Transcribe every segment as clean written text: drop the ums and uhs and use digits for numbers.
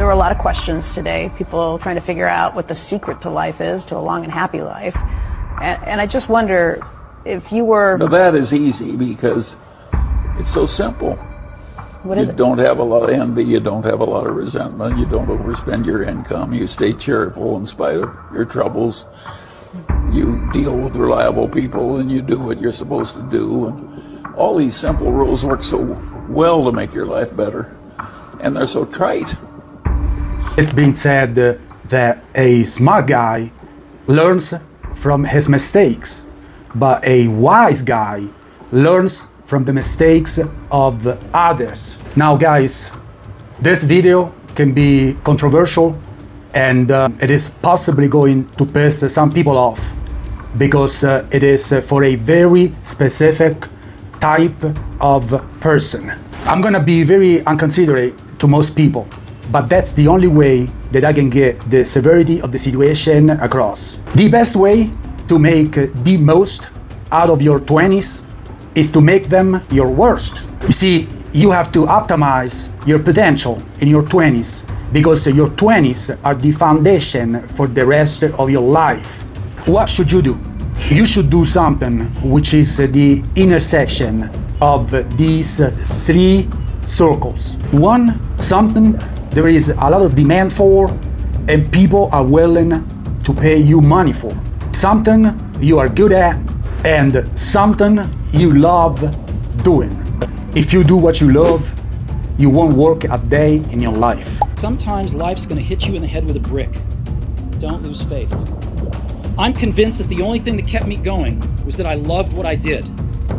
were a lot of questions today, people trying to figure out what the secret to life is, to a long and happy life. And I just wonder if you were... Now that is easy because it's so simple. What is it? You don't have a lot of envy, you don't have a lot of resentment, you don't overspend your income, you stay cheerful in spite of your troubles, you deal with reliable people, and you do what you're supposed to do. And all these simple rules work so well to make your life better, and they're so trite. It's been said that a smart guy learns from his mistakes, but a wise guy learns from the mistakes of others. Now guys, this video can be controversial, and it is possibly going to piss some people off because it is for a very specific type of person. I'm gonna be very inconsiderate to most people, but that's the only way that I can get the severity of the situation across. The best way to make the most out of your 20s is to make them your worst. You see, you have to optimize your potential in your 20s because your 20s are the foundation for the rest of your life. What should you do? You should do something which is the intersection of these three circles. One, something there is a lot of demand for and people are willing to pay you money for. Something you are good at and something you love doing. If you do what you love, you won't work a day in your life. Sometimes life's gonna hit you in the head with a brick. Don't lose faith. I'm convinced that the only thing that kept me going was that I loved what I did.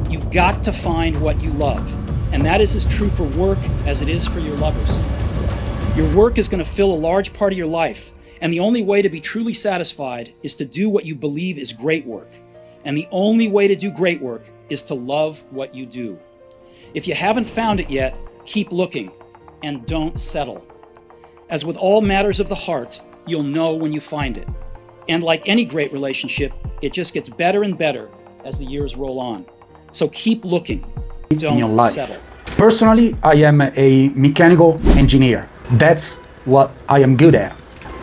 You've got to find what you love. And that is as true for work as it is for your lovers. Your work is gonna fill a large part of your life. And the only way to be truly satisfied is to do what you believe is great work. And the only way to do great work is to love what you do. If you haven't found it yet, keep looking and don't settle. As with all matters of the heart, you'll know when you find it. And like any great relationship, it just gets better and better as the years roll on. So keep looking, don't settle. Personally, I am a mechanical engineer. That's what I am good at.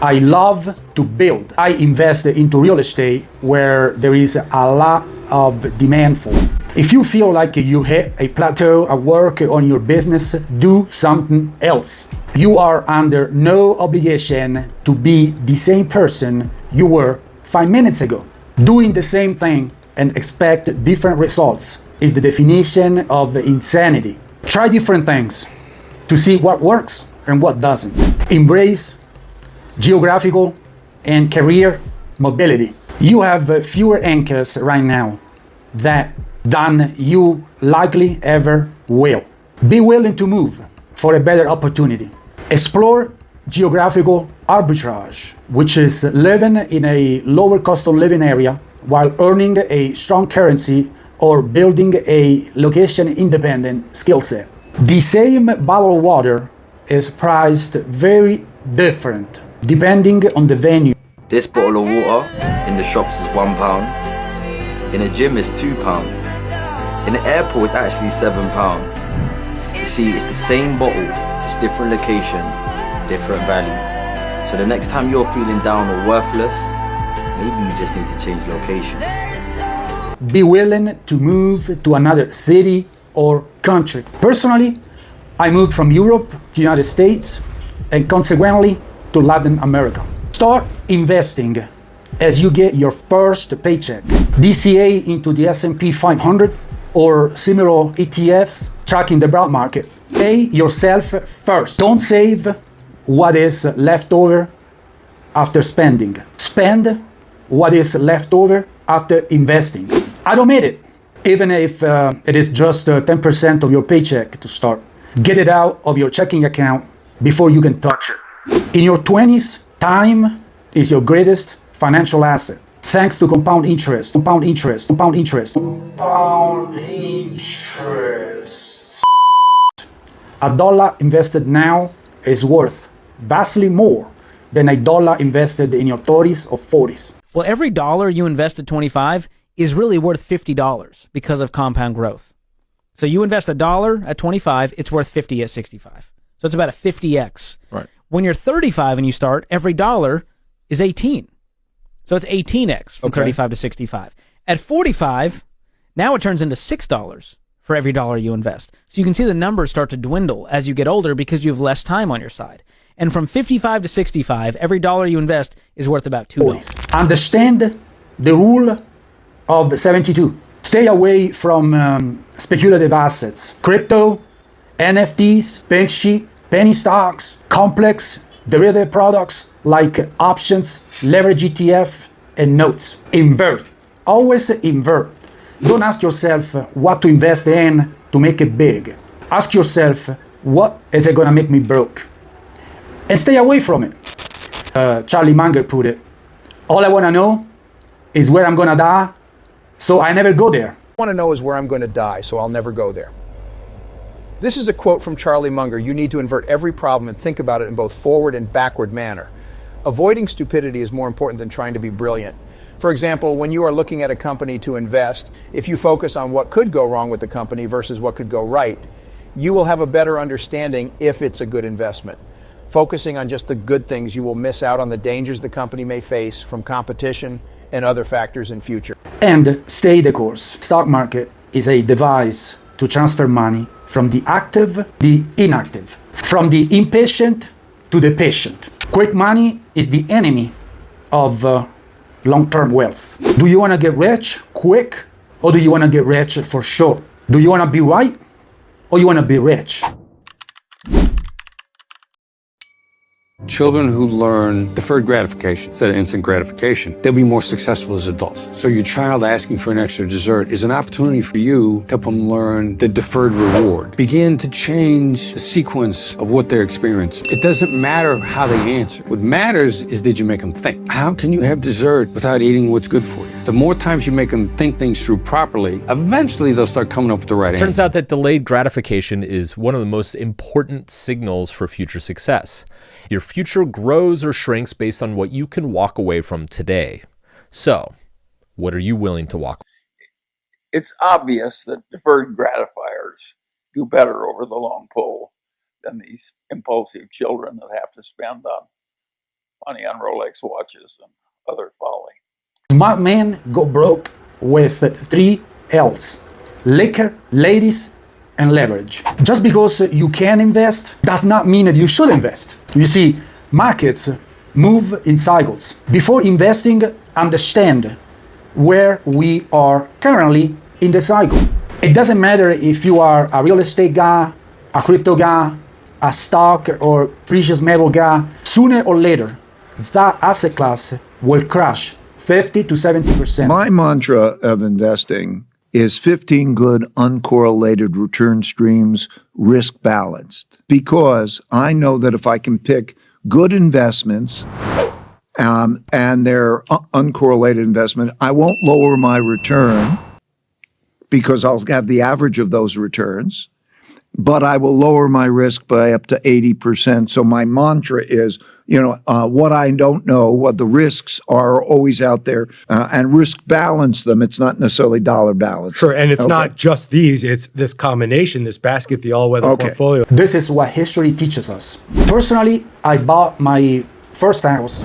I love to build. I invest into real estate where there is a lot of demand for. If you feel like you hit a plateau at work on your business, do something else. You are under no obligation to be the same person you were 5 minutes ago. Doing the same thing and expect different results is the definition of insanity. Try different things to see what works and what doesn't. Embrace geographical and career mobility. You have fewer anchors right now than you likely ever will. Be willing to move for a better opportunity. Explore geographical arbitrage, which is living in a lower cost of living area while earning a strong currency or building a location independent skill set. The same bottle of water is priced very different depending on the venue. This bottle of water in the shops is £1. In a gym is £2. In an airport it's actually £7. You see, it's the same bottle, just different location, different value. So the next time you're feeling down or worthless, maybe you just need to change location. Be willing to move to another city or country. Personally, I moved from Europe to the United States and consequently to Latin America. Start investing as you get your first paycheck. DCA into the S&P 500 or similar ETFs tracking the broad market. Pay yourself first. Don't save what is left over after spending. Spend what is left over after investing. Automate it, even if it is just 10% of your paycheck to start. Get it out of your checking account before you can touch it. In your 20s, time is your greatest financial asset. Thanks to compound interest, compound interest, compound interest, compound interest. $1 invested now is worth vastly more than $1 invested in your 30s or 40s. Well, every dollar you invest at 25 is really worth $50 because of compound growth. So you invest $1 at 25, it's worth 50 at 65. So it's about a 50x. Right. When you're 35 and you start, every dollar is 18. So it's 18x from 35 to 65. At 45, now it turns into $6 for every dollar you invest. So you can see the numbers start to dwindle as you get older because you have less time on your side. And from 55 to 65, every dollar you invest is worth about $2. Understand the rule of 72. Stay away from speculative assets, crypto, NFTs, pink sheet, penny stocks, complex derivative products like options, leverage ETF, and notes. Invert. Always invert. Don't ask yourself what to invest in to make it big. Ask yourself, what is it going to make me broke? And stay away from it. Charlie Munger put it, all I want to know is where I'm going to die, so I never go there. I want to know is where I'm going to die, so I'll never go there. This is a quote from Charlie Munger. You need to invert every problem and think about it in both forward and backward manner. Avoiding stupidity is more important than trying to be brilliant. For example, when you are looking at a company to invest, if you focus on what could go wrong with the company versus what could go right, you will have a better understanding if it's a good investment. Focusing on just the good things, you will miss out on the dangers the company may face from competition and other factors in future. And stay the course. Stock market is a device to transfer money from the active, the inactive, from the impatient to the patient. Quick money is the enemy of long-term wealth. Do you want to get rich quick, or do you want to get rich for sure? Do you want to be right, or you want to be rich? Children who learn deferred gratification instead of instant gratification, they'll be more successful as adults. So your child asking for an extra dessert is an opportunity for you to help them learn the deferred reward. Begin to change the sequence of what they're experiencing. It doesn't matter how they answer. What matters is did you make them think? How can you have dessert without eating what's good for you? The more times you make them think things through properly, eventually they'll start coming up with the right answer. Turns out that delayed gratification is one of the most important signals for future success. Your future grows or shrinks based on what you can walk away from today. So, what are you willing to walk away? It's obvious that deferred gratifiers do better over the long pull than these impulsive children that have to spend money on Rolex watches and other folly. Smart men go broke with 3 L's: liquor, ladies, and leverage. Just because you can invest does not mean that you should invest. You see, markets move in cycles. Before investing, understand where we are currently in the cycle. It doesn't matter if you are a real estate guy, a crypto guy, a stock or precious metal guy. Sooner or later, that asset class will crash 50 to 70%. My mantra of investing is 15 good uncorrelated return streams, risk balanced. Because I know that if I can pick good investments and they're uncorrelated investment, I won't lower my return because I'll have the average of those returns, but I will lower my risk by up to 80%. So my mantra is, what I don't know, what the risks are always out there, and risk balance them. It's not necessarily dollar balance. Sure, and it's not just these, it's this combination, this basket, the all-weather portfolio. This is what history teaches us. Personally, I bought my first house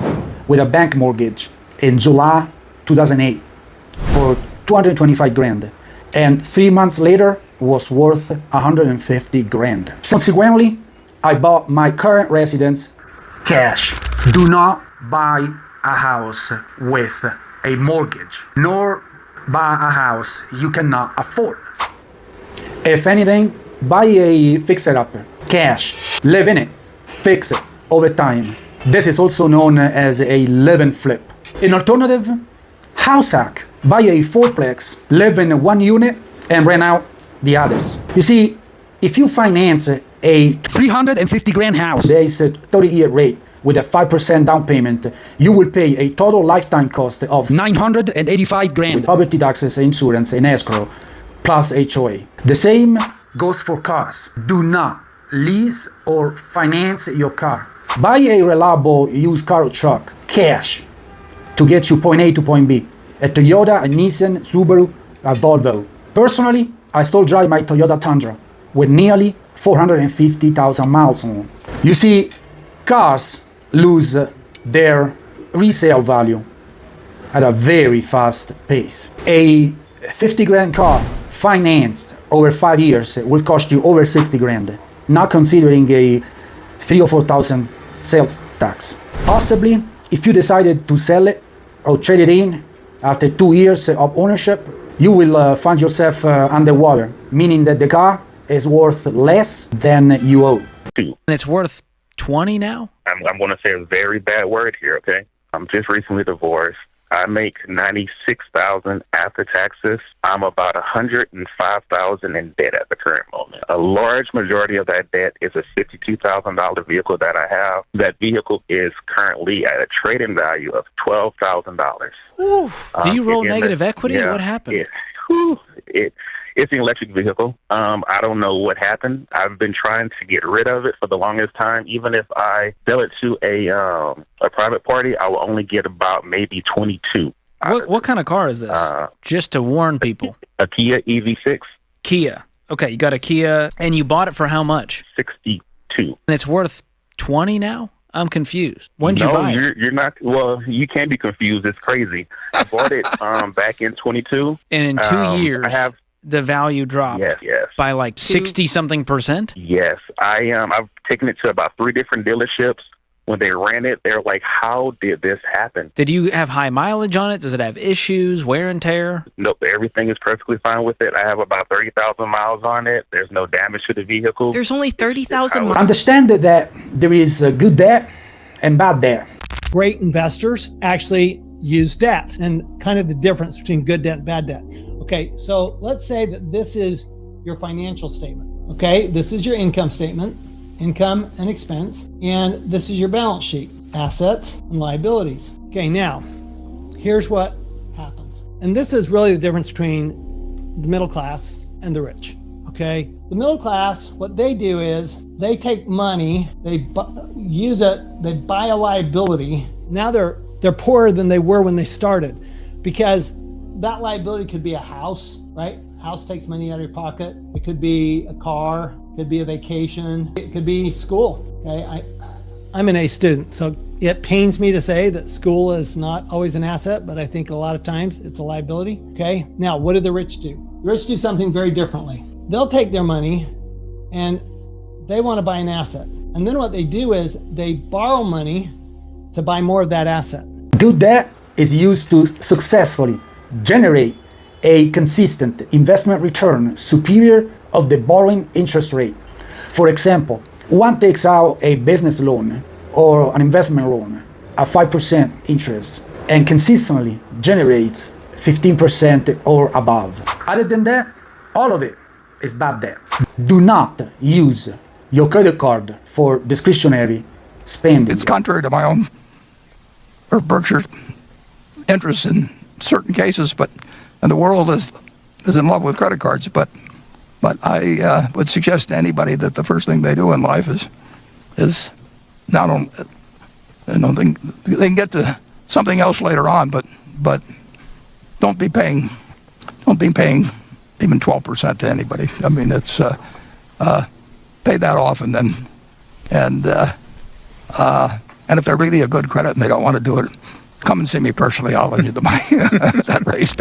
with a bank mortgage in July 2008 for $225,000. And 3 months later, was worth $150,000. Consequently, I bought my current residence cash. Do not buy a house with a mortgage, nor buy a house you cannot afford. If anything, buy a fixer-upper, cash, live in it, fix it over time. This is also known as a live and flip. An alternative, house hack. Buy a fourplex, live in one unit, and rent out the others. You see, if you finance a $350,000 house, today's 30-year rate with a 5% down payment, you will pay a total lifetime cost of $985,000 with property taxes, insurance, and escrow, plus HOA. The same goes for cars. Do not lease or finance your car. Buy a reliable used car or truck, cash, to get you point A to point B. A Toyota, a Nissan, Subaru, a Volvo. Personally, I still drive my Toyota Tundra with nearly 450,000 miles on it. You see, cars lose their resale value at a very fast pace. A 50 grand car financed over 5 years will cost you over 60 grand, not considering a 3,000 or 4,000 sales tax. Possibly, if you decided to sell it or trade it in after 2 years of ownership, you will find yourself underwater, meaning that the car is worth less than you owe. And it's worth 20 now? I'm going to say a very bad word here, okay? I'm just recently divorced. I make $96,000 after taxes. I'm about $105,000 in debt at the current moment. A large majority of that debt is a $52,000 vehicle that I have. That vehicle is currently at a trading value of $12,000. Do you roll negative equity? Yeah, What happened? It's an electric vehicle. I don't know what happened. I've been trying to get rid of it for the longest time. Even if I sell it to a private party, I will only get about maybe 22. What kind of car is this? Just to warn people. A Kia EV6. Kia. Okay, you got a Kia, and you bought it for how much? 62. And it's worth 20 now? I'm confused. When did you buy it? You're not. Well, you can be confused. It's crazy. I bought it back in 22. And in 2 years, I have the value dropped by like 60-something percent? Yes. I've taken it to about 3 different dealerships. When they ran it, they're like, how did this happen? Did you have high mileage on it? Does it have issues, wear and tear? Nope, everything is perfectly fine with it. I have about 30,000 miles on it. There's no damage to the vehicle. There's only 30,000 miles. Understand that there is good debt and bad debt. Great investors actually use debt, and kind of the difference between good debt and bad debt. Okay, so let's say that this is your financial statement. Okay, this is your income statement, income and expense, and this is your balance sheet, assets and liabilities. Okay, now, here's what happens. And this is really the difference between the middle class and the rich. Okay, the middle class, what they do is they take money, they use it, they buy a liability. Now they're poorer than they were when they started, because that liability could be a house, right? House takes money out of your pocket. It could be a car, it could be a vacation, it could be school. Okay, I'm an A student, so it pains me to say that school is not always an asset, but I think a lot of times it's a liability. Okay, now what do the rich do? The rich do something very differently. They'll take their money and they want to buy an asset. And then what they do is they borrow money to buy more of that asset. Good debt is used to successfully generate a consistent investment return superior of the borrowing interest rate. For example, one takes out a business loan or an investment loan at 5% interest and consistently generates 15% or above. Other than that, all of it is bad debt. Do not use your credit card for discretionary spending. It's contrary to my own or Berkshire's interest in certain cases, and the world is in love with credit cards. But I would suggest to anybody that the first thing they do in life is not only, they can get to something else later on, but don't be paying even 12% to anybody. I mean, it's pay that off, and if they're really a good credit and they don't want to do it, come and see me personally. I'll lend you the money at that rate.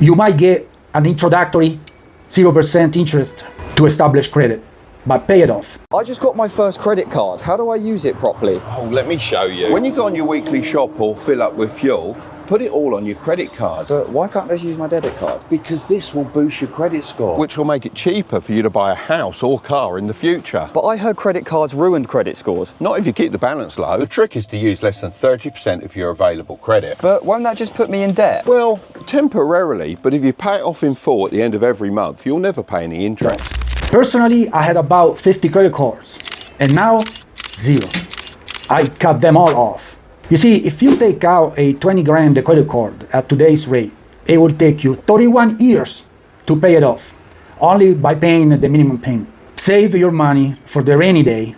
You might get an introductory 0% interest to establish credit, but pay it off. I just got my first credit card. How do I use it properly? Oh, let me show you. When you go on your weekly shop or fill up with fuel, put it all on your credit card. But why can't I just use my debit card? Because this will boost your credit score, which will make it cheaper for you to buy a house or car in the future. But I heard credit cards ruined credit scores. Not if you keep the balance low. The trick is to use less than 30% of your available credit. But won't that just put me in debt? Well, temporarily, but if you pay it off in full at the end of every month, you'll never pay any interest. Personally, I had about 50 credit cards, and now 0. I cut them all off. You see, if you take out a 20 grand credit card at today's rate, it will take you 31 years to pay it off, only by paying the minimum payment. Save your money for the rainy day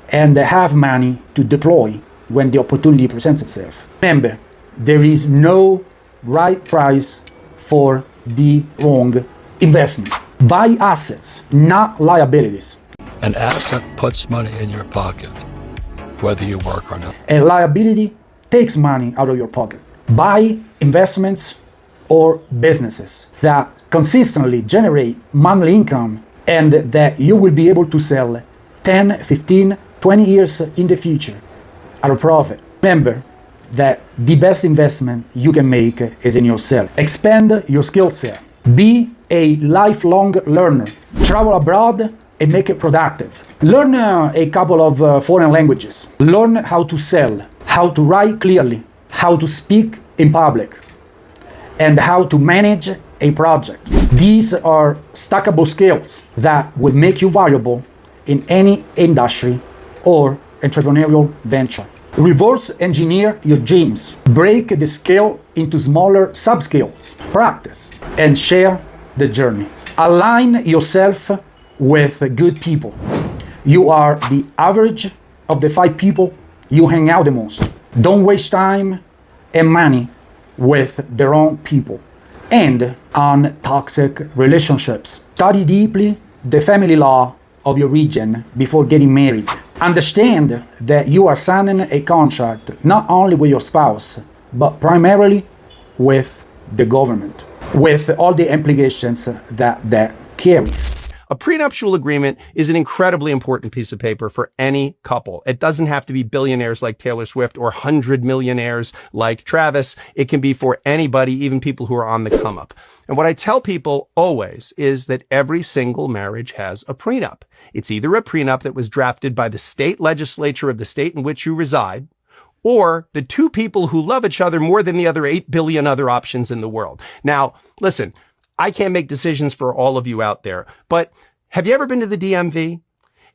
and have money to deploy when the opportunity presents itself. Remember, there is no right price for the wrong investment. Buy assets, not liabilities. An asset puts money in your pocket. whether you work or not. A liability takes money out of your pocket. Buy investments or businesses that consistently generate monthly income and that you will be able to sell 10, 15, 20 years in the future at a profit. Remember that the best investment you can make is in yourself. Expand your skill set. Be a lifelong learner. Travel abroad and make it productive. Learn a couple of foreign languages. Learn how to sell, how to write clearly, how to speak in public, and how to manage a project. These are stackable skills that will make you valuable in any industry or entrepreneurial venture. Reverse engineer your dreams. Break the skill into smaller sub-skills. Practice and share the journey. Align yourself with good people. You are the average of the 5 people you hang out the most. Don't waste time and money with the wrong people and on toxic relationships. Study deeply the family law of your region before getting married. Understand that you are signing a contract not only with your spouse, but primarily with the government, with all the implications that carries. A prenuptial agreement is an incredibly important piece of paper for any couple. It doesn't have to be billionaires like Taylor Swift or 100 millionaires like Travis. It can be for anybody, even people who are on the come up. And what I tell people always is that every single marriage has a prenup. It's either a prenup that was drafted by the state legislature of the state in which you reside, or the 2 people who love each other more than the other 8 billion other options in the world. Now, listen, I can't make decisions for all of you out there, but have you ever been to the DMV?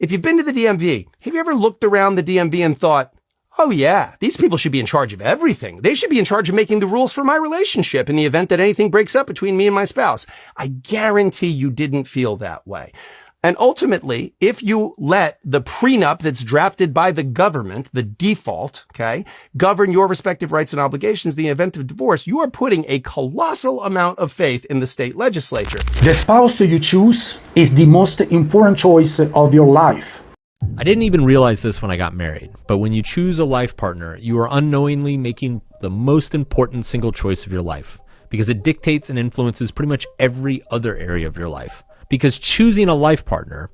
If you've been to the DMV, have you ever looked around the DMV and thought, oh yeah, these people should be in charge of everything. They should be in charge of making the rules for my relationship in the event that anything breaks up between me and my spouse. I guarantee you didn't feel that way. And ultimately, if you let the prenup that's drafted by the government, the default, okay, govern your respective rights and obligations in the event of divorce, you are putting a colossal amount of faith in the state legislature. The spouse you choose is the most important choice of your life. I didn't even realize this when I got married, but when you choose a life partner, you are unknowingly making the most important single choice of your life because it dictates and influences pretty much every other area of your life. Because choosing a life partner,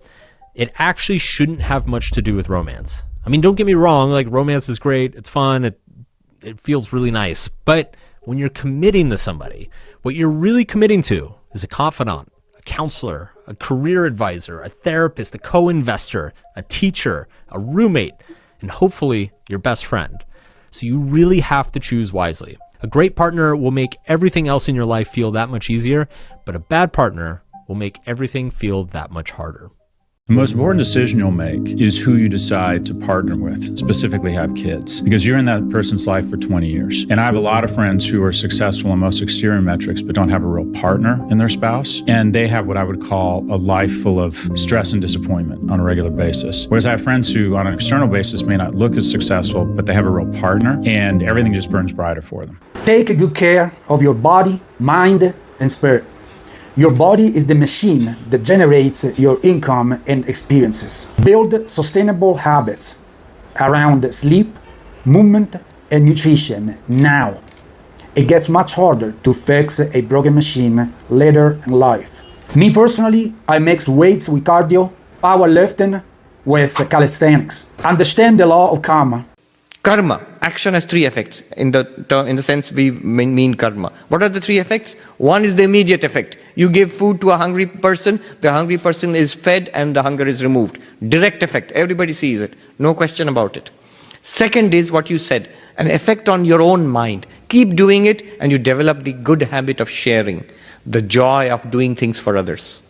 it actually shouldn't have much to do with romance. I mean, don't get me wrong, like romance is great, it's fun, it feels really nice. But when you're committing to somebody, what you're really committing to is a confidant, a counselor, a career advisor, a therapist, a co-investor, a teacher, a roommate, and hopefully your best friend. So you really have to choose wisely. A great partner will make everything else in your life feel that much easier, but a bad partner will make everything feel that much harder. The most important decision you'll make is who you decide to partner with, specifically have kids, because you're in that person's life for 20 years. And I have a lot of friends who are successful in most exterior metrics, but don't have a real partner in their spouse. And they have what I would call a life full of stress and disappointment on a regular basis. Whereas I have friends who on an external basis may not look as successful, but they have a real partner and everything just burns brighter for them. Take good care of your body, mind, and spirit. Your body is the machine that generates your income and experiences. Build sustainable habits around sleep, movement, and nutrition now. It gets much harder to fix a broken machine later in life. Me personally, I mix weights with cardio, powerlifting with calisthenics. Understand the law of karma. Karma, action has 3 effects in the sense we mean karma. What are the 3 effects? One is the immediate effect. You give food to a hungry person, the hungry person is fed and the hunger is removed. Direct effect, everybody sees it, no question about it. Second is what you said, an effect on your own mind. Keep doing it and you develop the good habit of sharing, the joy of doing things for others.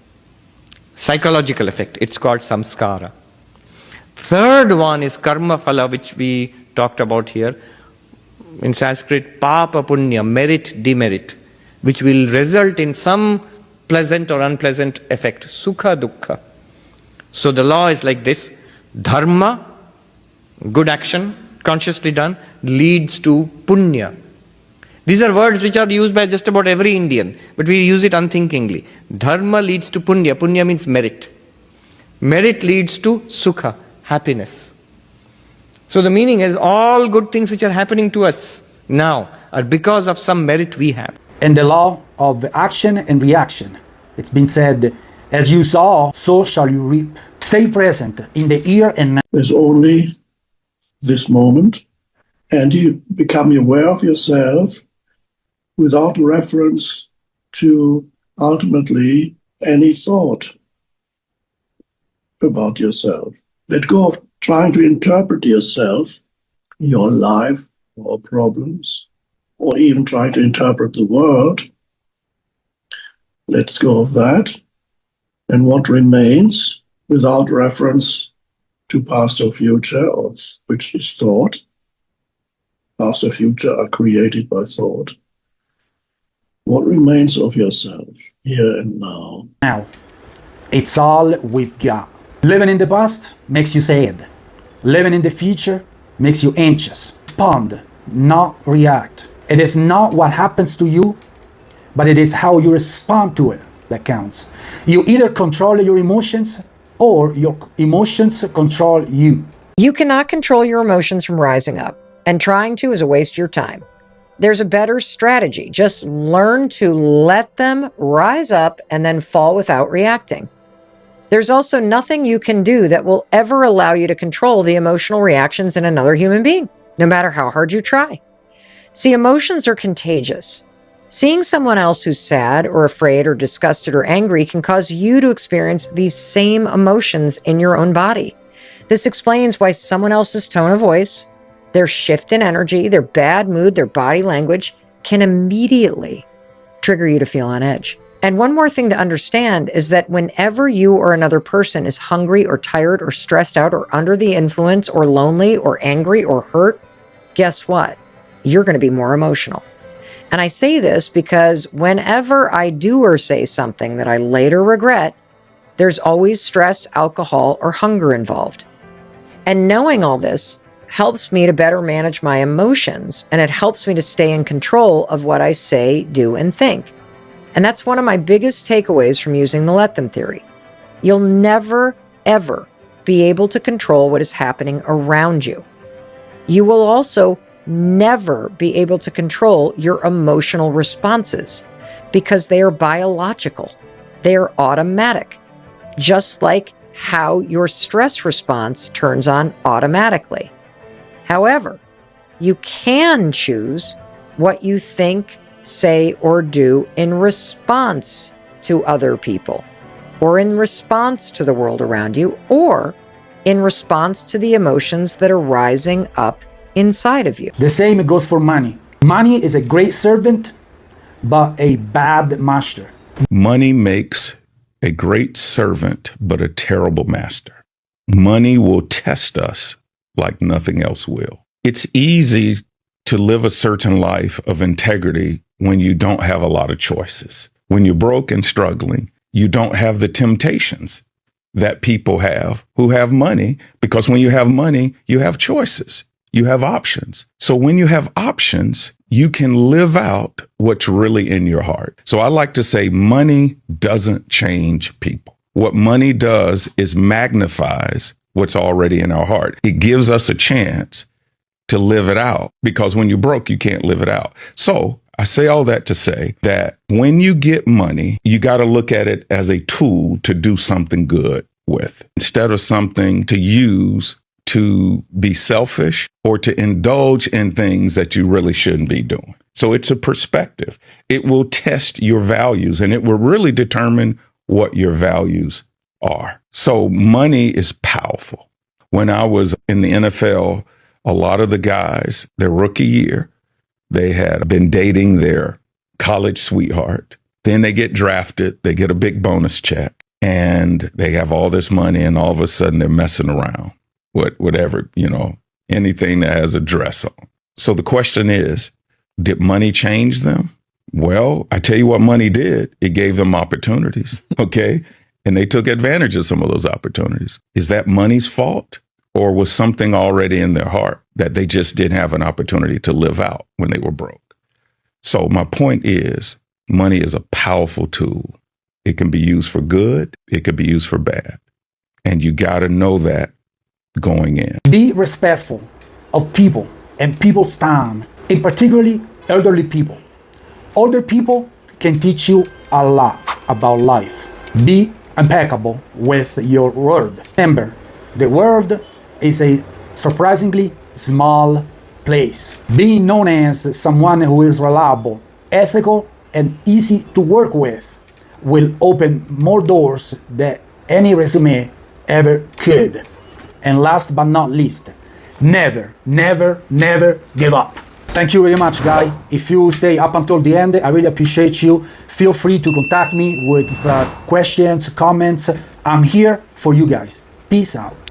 Psychological effect, it's called samskara. Third one is karma phala, which we talked about here. In Sanskrit, papa punya, merit, demerit, which will result in some pleasant or unpleasant effect, sukha dukkha. So the law is like this: dharma, good action, consciously done, leads to punya. These are words which are used by just about every Indian, but we use it unthinkingly. Dharma leads to punya. Punya means merit. Merit leads to sukha, happiness. So the meaning is all good things which are happening to us now are because of some merit we have. And the law of action and reaction. It's been said, as you sow, so shall you reap. Stay present in the here and now. There's only this moment, and you become aware of yourself without reference to ultimately any thought about yourself. Let go of trying to interpret yourself, your life, or problems, or even trying to interpret the world. Let's go of that. And what remains without reference to past or future, or which is thought. Past or future are created by thought. What remains of yourself here and now? Now, it's all we've got. Living in the past makes you sad. Living in the future makes you anxious. Respond, not react. It is not what happens to you, but it is how you respond to it that counts. You either control your emotions or your emotions control you. You cannot control your emotions from rising up, and trying to is a waste of your time. There's a better strategy. Just learn to let them rise up and then fall without reacting. There's also nothing you can do that will ever allow you to control the emotional reactions in another human being, no matter how hard you try. See, emotions are contagious. Seeing someone else who's sad or afraid or disgusted or angry can cause you to experience these same emotions in your own body. This explains why someone else's tone of voice, their shift in energy, their bad mood, their body language can immediately trigger you to feel on edge. And one more thing to understand is that whenever you or another person is hungry or tired or stressed out or under the influence or lonely or angry or hurt, guess what? You're going to be more emotional. And I say this because whenever I do or say something that I later regret, there's always stress, alcohol, or hunger involved. And knowing all this helps me to better manage my emotions, and it helps me to stay in control of what I say, do, and think. And that's one of my biggest takeaways from using the Let Them theory. You'll never, ever be able to control what is happening around you. You will also never be able to control your emotional responses because they are biological. They are automatic, just like how your stress response turns on automatically. However, you can choose what you think, say, or do in response to other people, or in response to the world around you, or in response to the emotions that are rising up inside of you. The same goes for money. Money is a great servant, but a bad master. Money makes a great servant, but a terrible master. Money will test us like nothing else will. It's easy to live a certain life of integrity when you don't have a lot of choices. When you're broke and struggling, you don't have the temptations that people have who have money, because when you have money, you have choices. You have options. So when you have options, you can live out what's really in your heart. So I like to say money doesn't change people. What money does is magnifies what's already in our heart. It gives us a chance to live it out, because when you're broke, you can't live it out. So I say all that to say that when you get money, you got to look at it as a tool to do something good with, instead of something to use to be selfish or to indulge in things that you really shouldn't be doing. So it's a perspective. It will test your values, and it will really determine what your values are. So money is powerful. When I was in the NFL, a lot of the guys, their rookie year, they had been dating their college sweetheart. Then they get drafted, they get a big bonus check, and they have all this money, and all of a sudden they're messing around with whatever, anything that has a dress on. So the question is, did money change them? Well, I tell you what money did. It gave them opportunities, okay? And they took advantage of some of those opportunities. Is that money's fault? Or was something already in their heart that they just didn't have an opportunity to live out when they were broke? So my point is, money is a powerful tool. It can be used for good. It can be used for bad. And you got to know that going in. Be respectful of people and people's time, and particularly elderly people. Older people can teach you a lot about life. Be impeccable with your word. Remember, the world is a surprisingly small place. Being known as someone who is reliable, ethical, and easy to work with will open more doors than any resume ever could. And last but not least, never, never, never give up. Thank you very much, Guy. If you stay up until the end, I really appreciate you. Feel free to contact me with questions, comments. I'm here for you guys. Peace out.